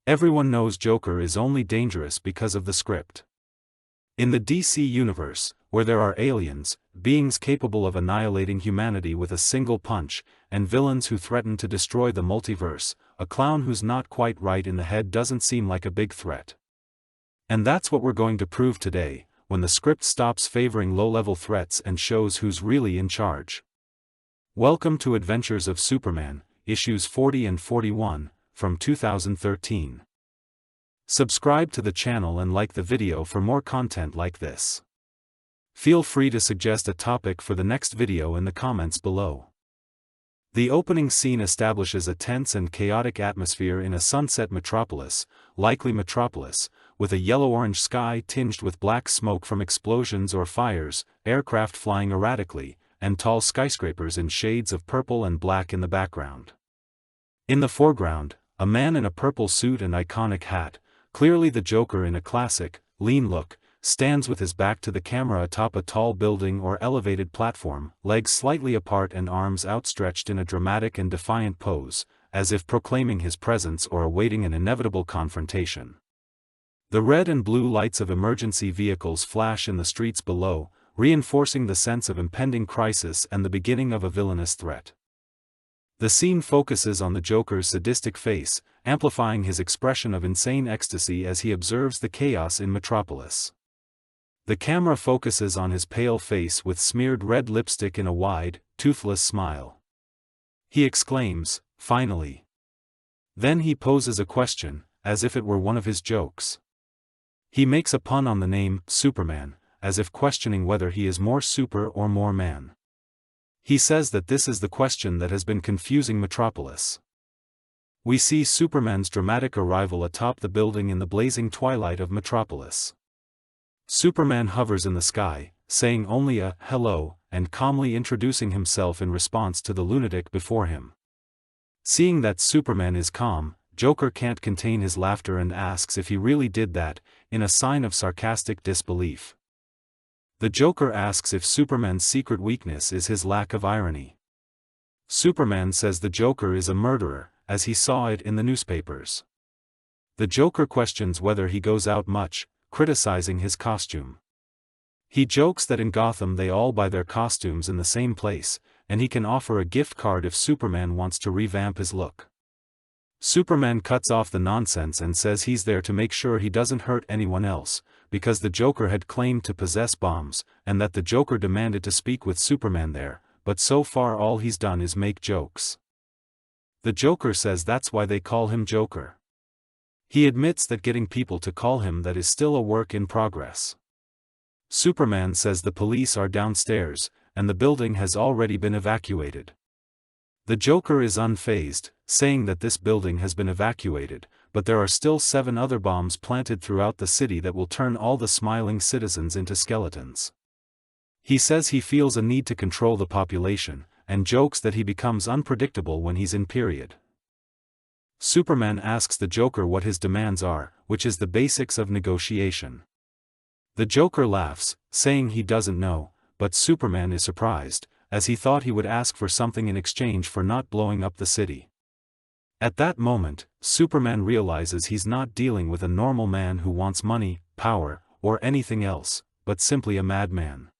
Everyone knows Joker is only dangerous because of the script. In the DC universe, where there are aliens, beings capable of annihilating humanity with a single punch, and villains who threaten to destroy the multiverse, a clown who's not quite right in the head doesn't seem like a big threat. And that's what we're going to prove today, when the script stops favoring low-level threats and shows who's really in charge. Welcome to Adventures of Superman, issues 40 and 41, from 2013. Subscribe to the channel and like the video for more content like this. Feel free to suggest a topic for the next video in the comments below. The opening scene establishes a tense and chaotic atmosphere in a sunset metropolis, likely Metropolis, with a yellow-orange sky tinged with black smoke from explosions or fires, aircraft flying erratically, and tall skyscrapers in shades of purple and black in the background. In the foreground, a man in a purple suit and iconic hat, clearly the Joker in a classic, lean look, stands with his back to the camera atop a tall building or elevated platform, legs slightly apart and arms outstretched in a dramatic and defiant pose, as if proclaiming his presence or awaiting an inevitable confrontation. The red and blue lights of emergency vehicles flash in the streets below, reinforcing the sense of impending crisis and the beginning of a villainous threat. The scene focuses on the Joker's sadistic face, amplifying his expression of insane ecstasy as he observes the chaos in Metropolis. The camera focuses on his pale face with smeared red lipstick in a wide, toothless smile. He exclaims, "Finally." Then he poses a question, as if it were one of his jokes. He makes a pun on the name, Superman, as if questioning whether he is more super or more man. He says that this is the question that has been confusing Metropolis. We see Superman's dramatic arrival atop the building in the blazing twilight of Metropolis. Superman hovers in the sky, saying only a "hello," and calmly introducing himself in response to the lunatic before him. Seeing that Superman is calm, Joker can't contain his laughter and asks if he really did that, in a sign of sarcastic disbelief. The Joker asks if Superman's secret weakness is his lack of irony. Superman says the Joker is a murderer, as he saw it in the newspapers. The Joker questions whether he goes out much, criticizing his costume. He jokes that in Gotham they all buy their costumes in the same place, and he can offer a gift card if Superman wants to revamp his look. Superman cuts off the nonsense and says he's there to make sure he doesn't hurt anyone else, because the Joker had claimed to possess bombs, and that the Joker demanded to speak with Superman there, but so far all he's done is make jokes. The Joker says that's why they call him Joker. He admits that getting people to call him that is still a work in progress. Superman says the police are downstairs, and the building has already been evacuated. The Joker is unfazed, saying that this building has been evacuated, but there are still 7 other bombs planted throughout the city that will turn all the smiling citizens into skeletons. He says he feels a need to control the population, and jokes that he becomes unpredictable when he's in period. Superman asks the Joker what his demands are, which is the basics of negotiation. The Joker laughs, saying he doesn't know, but Superman is surprised, as he thought he would ask for something in exchange for not blowing up the city. At that moment, Superman realizes he's not dealing with a normal man who wants money, power, or anything else, but simply a madman.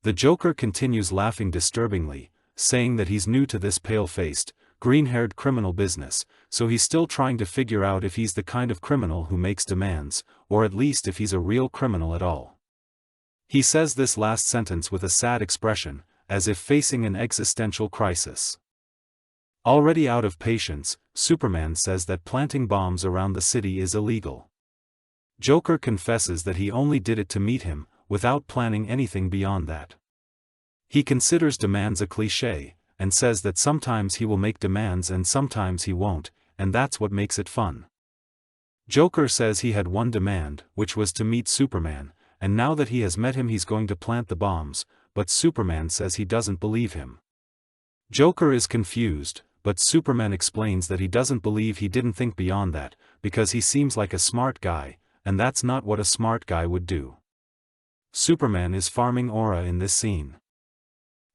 The Joker continues laughing disturbingly, saying that he's new to this pale-faced, green-haired criminal business, so he's still trying to figure out if he's the kind of criminal who makes demands, or at least if he's a real criminal at all. He says this last sentence with a sad expression, as if facing an existential crisis. Already out of patience, Superman says that planting bombs around the city is illegal. Joker confesses that he only did it to meet him, without planning anything beyond that. He considers demands a cliché, and says that sometimes he will make demands and sometimes he won't, and that's what makes it fun. Joker says he had one demand, which was to meet Superman, and now that he has met him he's going to plant the bombs, but Superman says he doesn't believe him. Joker is confused, but Superman explains that he doesn't believe he didn't think beyond that, because he seems like a smart guy, and that's not what a smart guy would do. Superman is farming aura in this scene.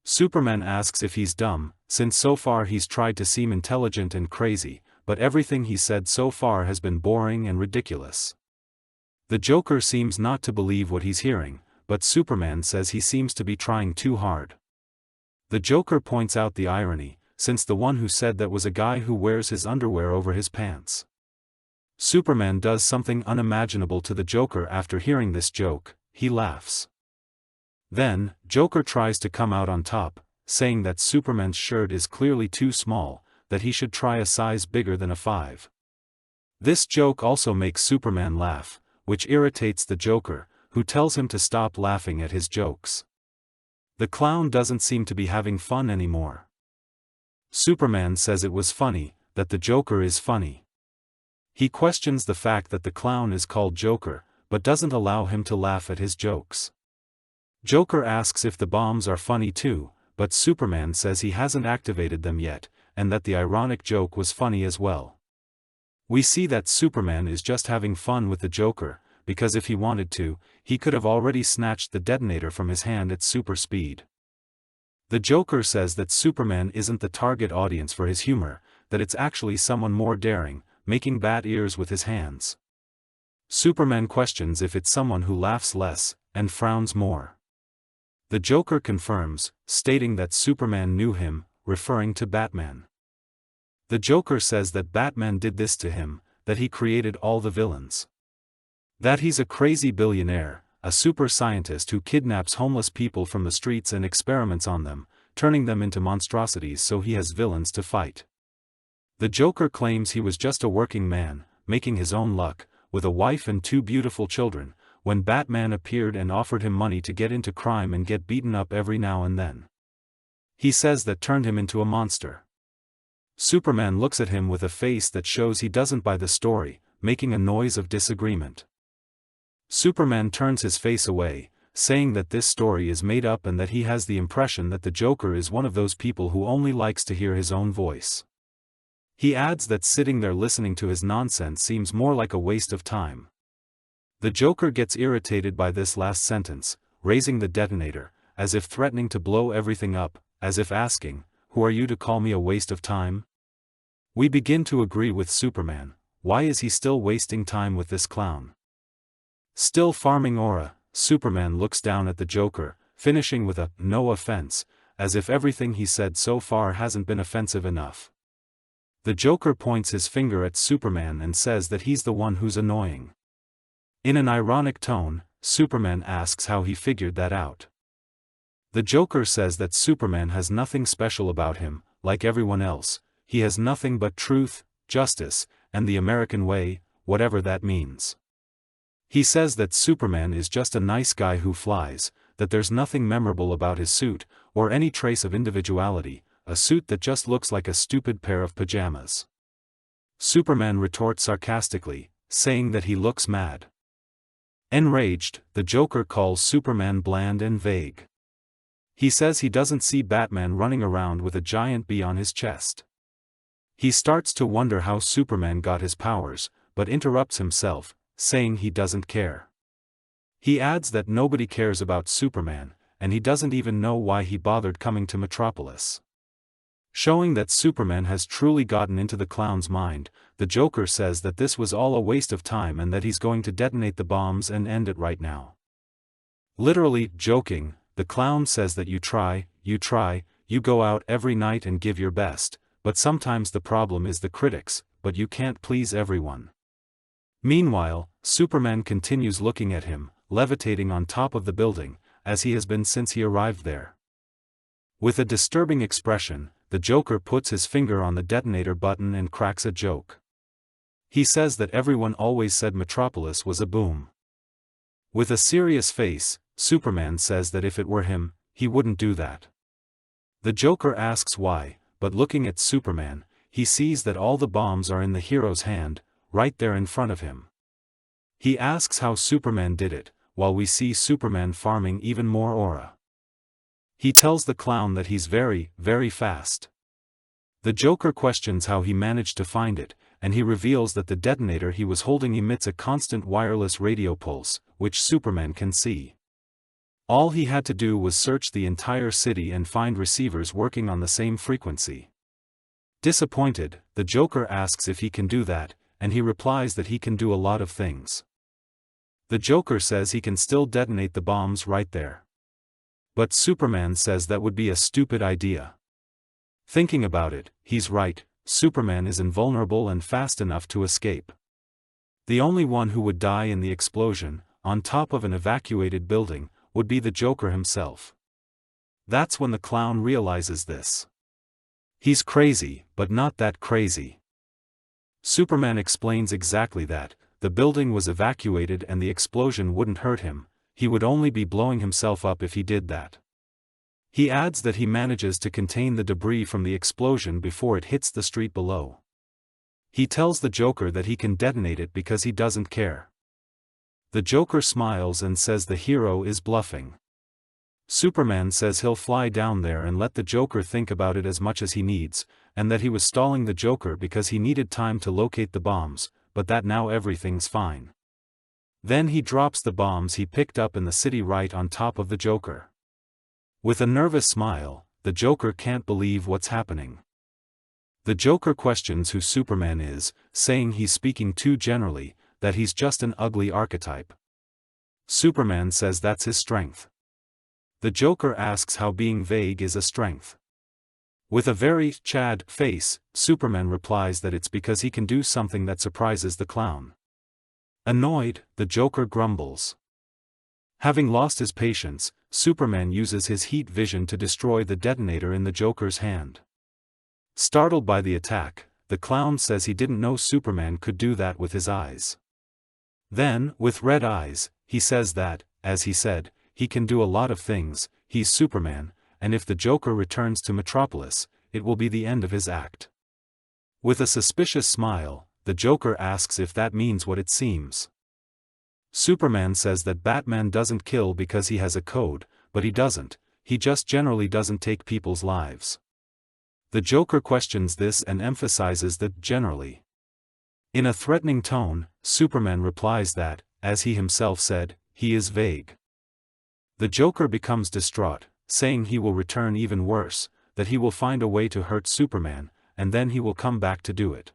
Superman asks if he's dumb, since so far he's tried to seem intelligent and crazy, but everything he said so far has been boring and ridiculous. The Joker seems not to believe what he's hearing, but Superman says he seems to be trying too hard. The Joker points out the irony, since the one who said that was a guy who wears his underwear over his pants. Superman does something unimaginable to the Joker after hearing this joke. He laughs. Then, Joker tries to come out on top, saying that Superman's shirt is clearly too small, that he should try a size bigger than a 5. This joke also makes Superman laugh, which irritates the Joker, who tells him to stop laughing at his jokes. The clown doesn't seem to be having fun anymore. Superman says it was funny, that the Joker is funny. He questions the fact that the clown is called Joker, but doesn't allow him to laugh at his jokes. Joker asks if the bombs are funny too, but Superman says he hasn't activated them yet, and that the ironic joke was funny as well. We see that Superman is just having fun with the Joker, because if he wanted to, he could have already snatched the detonator from his hand at super speed. The Joker says that Superman isn't the target audience for his humor, that it's actually someone more daring, making bat ears with his hands. Superman questions if it's someone who laughs less, and frowns more. The Joker confirms, stating that Superman knew him, referring to Batman. The Joker says that Batman did this to him, that he created all the villains. That he's a crazy billionaire, a super scientist who kidnaps homeless people from the streets and experiments on them, turning them into monstrosities so he has villains to fight. The Joker claims he was just a working man, making his own luck, with a wife and 2 beautiful children, when Batman appeared and offered him money to get into crime and get beaten up every now and then. He says that turned him into a monster. Superman looks at him with a face that shows he doesn't buy the story, making a noise of disagreement. Superman turns his face away, saying that this story is made up and that he has the impression that the Joker is one of those people who only likes to hear his own voice. He adds that sitting there listening to his nonsense seems more like a waste of time. The Joker gets irritated by this last sentence, raising the detonator, as if threatening to blow everything up, as if asking, "Who are you to call me a waste of time?" We begin to agree with Superman. Why is he still wasting time with this clown? Still farming aura, Superman looks down at the Joker, finishing with a "no offense," as if everything he said so far hasn't been offensive enough. The Joker points his finger at Superman and says that he's the one who's annoying. In an ironic tone, Superman asks how he figured that out. The Joker says that Superman has nothing special about him, like everyone else. He has nothing but truth, justice, and the American way, whatever that means. He says that Superman is just a nice guy who flies, that there's nothing memorable about his suit, or any trace of individuality, a suit that just looks like a stupid pair of pajamas. Superman retorts sarcastically, saying that he looks mad. Enraged, the Joker calls Superman bland and vague. He says he doesn't see Batman running around with a giant bee on his chest. He starts to wonder how Superman got his powers, but interrupts himself, saying he doesn't care. He adds that nobody cares about Superman, and he doesn't even know why he bothered coming to Metropolis. Showing that Superman has truly gotten into the clown's mind, the Joker says that this was all a waste of time and that he's going to detonate the bombs and end it right now. Literally joking, the clown says that you try, you go out every night and give your best, but sometimes the problem is the critics, but you can't please everyone. Meanwhile, Superman continues looking at him, levitating on top of the building, as he has been since he arrived there. With a disturbing expression, the Joker puts his finger on the detonator button and cracks a joke. He says that everyone always said Metropolis was a boom. With a serious face, Superman says that if it were him, he wouldn't do that. The Joker asks why, but looking at Superman, he sees that all the bombs are in the hero's hand, right there in front of him. He asks how Superman did it, while we see Superman farming even more aura. He tells the clown that he's very, very fast. The Joker questions how he managed to find it, and he reveals that the detonator he was holding emits a constant wireless radio pulse, which Superman can see. All he had to do was search the entire city and find receivers working on the same frequency. Disappointed, the Joker asks if he can do that, and he replies that he can do a lot of things. The Joker says he can still detonate the bombs right there. But Superman says that would be a stupid idea. Thinking about it, he's right, Superman is invulnerable and fast enough to escape. The only one who would die in the explosion, on top of an evacuated building, would be the Joker himself. That's when the clown realizes this. He's crazy, but not that crazy. Superman explains exactly that, the building was evacuated and the explosion wouldn't hurt him, he would only be blowing himself up if he did that. He adds that he manages to contain the debris from the explosion before it hits the street below. He tells the Joker that he can detonate it because he doesn't care. The Joker smiles and says the hero is bluffing. Superman says he'll fly down there and let the Joker think about it as much as he needs, and that he was stalling the Joker because he needed time to locate the bombs, but that now everything's fine. Then he drops the bombs he picked up in the city right on top of the Joker. With a nervous smile, the Joker can't believe what's happening. The Joker questions who Superman is, saying he's speaking too generally, that he's just an ugly archetype. Superman says that's his strength. The Joker asks how being vague is a strength. With a very Chad face, Superman replies that it's because he can do something that surprises the clown. Annoyed, the Joker grumbles. Having lost his patience, Superman uses his heat vision to destroy the detonator in the Joker's hand. Startled by the attack, the clown says he didn't know Superman could do that with his eyes. Then, with red eyes, he says that, as he said, he can do a lot of things, he's Superman, and if the Joker returns to Metropolis, it will be the end of his act. With a suspicious smile, the Joker asks if that means what it seems. Superman says that Batman doesn't kill because he has a code, but he doesn't, he just generally doesn't take people's lives. The Joker questions this and emphasizes that generally. In a threatening tone, Superman replies that, as he himself said, he is vague. The Joker becomes distraught, saying he will return even worse, that he will find a way to hurt Superman, and then he will come back to do it.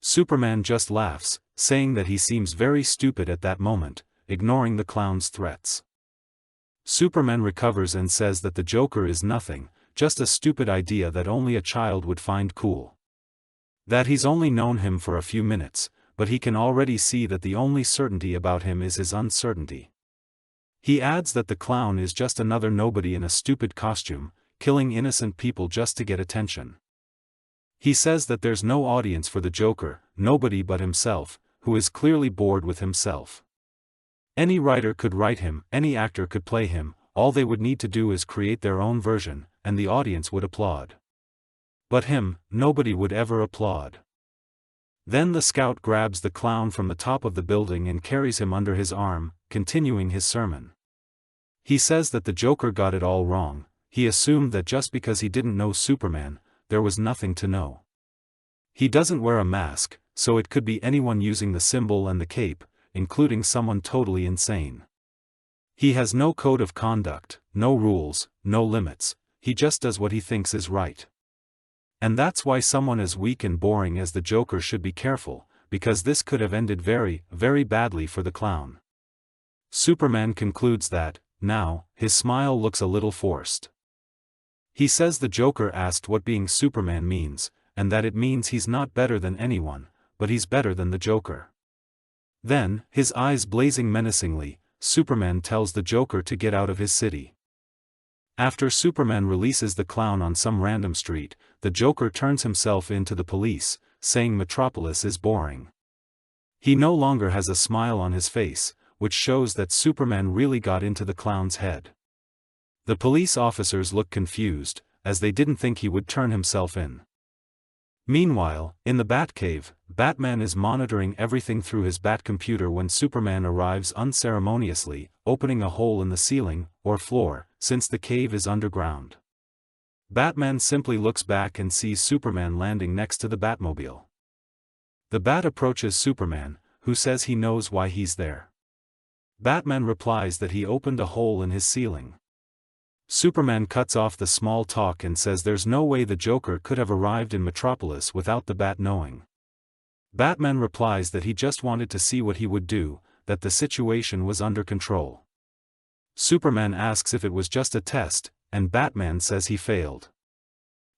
Superman just laughs, saying that he seems very stupid at that moment, ignoring the clown's threats. Superman recovers and says that the Joker is nothing, just a stupid idea that only a child would find cool. That he's only known him for a few minutes, but he can already see that the only certainty about him is his uncertainty. He adds that the clown is just another nobody in a stupid costume, killing innocent people just to get attention. He says that there's no audience for the Joker, nobody but himself, who is clearly bored with himself. Any writer could write him, any actor could play him, all they would need to do is create their own version, and the audience would applaud. But him, nobody would ever applaud. Then the scout grabs the clown from the top of the building and carries him under his arm, continuing his sermon. He says that the Joker got it all wrong, he assumed that just because he didn't know Superman, there was nothing to know. He doesn't wear a mask, so it could be anyone using the symbol and the cape, including someone totally insane. He has no code of conduct, no rules, no limits, he just does what he thinks is right. And that's why someone as weak and boring as the Joker should be careful, because this could have ended very, very badly for the clown. Superman concludes that, now, his smile looks a little forced. He says the Joker asked what being Superman means, and that it means he's not better than anyone, but he's better than the Joker. Then, his eyes blazing menacingly, Superman tells the Joker to get out of his city. After Superman releases the clown on some random street, the Joker turns himself in to the police, saying Metropolis is boring. He no longer has a smile on his face, which shows that Superman really got into the clown's head. The police officers look confused, as they didn't think he would turn himself in. Meanwhile, in the Batcave, Batman is monitoring everything through his Batcomputer when Superman arrives unceremoniously, opening a hole in the ceiling, or floor, since the cave is underground. Batman simply looks back and sees Superman landing next to the Batmobile. The Bat approaches Superman, who says he knows why he's there. Batman replies that he opened a hole in his ceiling. Superman cuts off the small talk and says there's no way the Joker could have arrived in Metropolis without the Bat knowing. Batman replies that he just wanted to see what he would do, that the situation was under control. Superman asks if it was just a test, and Batman says he failed.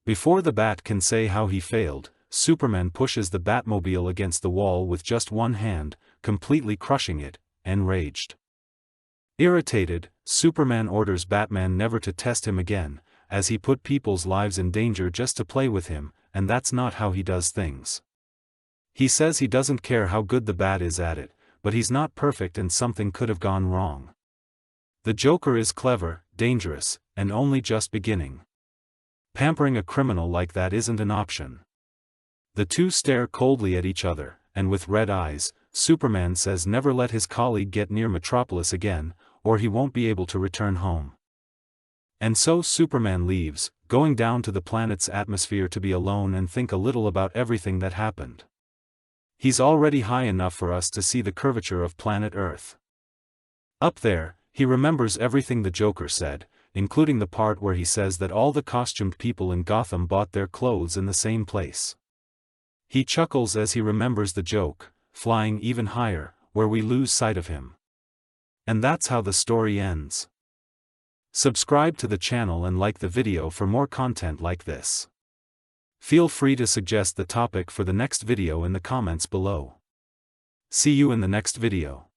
Before the Bat can say how he failed, Superman pushes the Batmobile against the wall with just one hand, completely crushing it, enraged. Irritated, Superman orders Batman never to test him again, as he put people's lives in danger just to play with him, and that's not how he does things. He says he doesn't care how good the Bat is at it, but he's not perfect and something could have gone wrong. The Joker is clever, dangerous, and only just beginning. Pampering a criminal like that isn't an option. The two stare coldly at each other, and with red eyes, Superman says never let his colleague get near Metropolis again, or he won't be able to return home. And so Superman leaves, going down to the planet's atmosphere to be alone and think a little about everything that happened. He's already high enough for us to see the curvature of planet Earth. Up there, he remembers everything the Joker said, including the part where he says that all the costumed people in Gotham bought their clothes in the same place. He chuckles as he remembers the joke, flying even higher, where we lose sight of him. And that's how the story ends. Subscribe to the channel and like the video for more content like this. Feel free to suggest the topic for the next video in the comments below. See you in the next video.